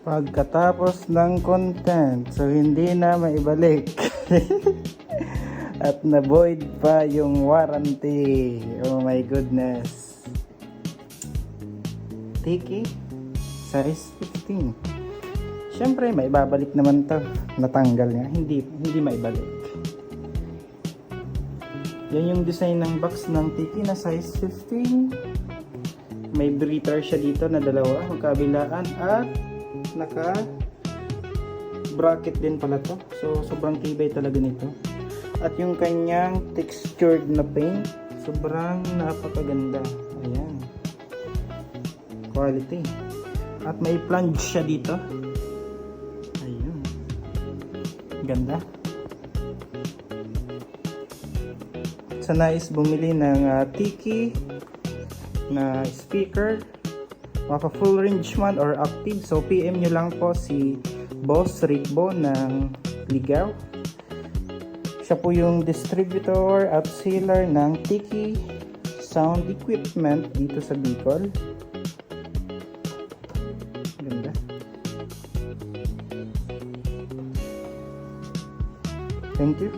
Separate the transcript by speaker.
Speaker 1: Pagkatapos ng content, so hindi na maibalik. At na-void pa yung warranty. Oh my goodness. Tiki, size 15. Siyempre, maibabalik naman to. Natanggal niya. Hindi maibalik. Yan yung design ng box ng Tiki na size 15. May breather siya dito na dalawa, magkabilaan, at naka bracket din pala to. So sobrang tibay talaga nito. At yung kanyang textured na paint, sobrang napakaganda. Ayan, quality. At may plunge siya dito. Ayun, ganda. Sa nais bumili ng Tiki na speaker, maka full range man or active, so PM nyo lang po si Boss Rickbo ng Ligaw. Siya po yung distributor at seller ng Tiki sound equipment dito sa Bicol. Ganda. Thank you.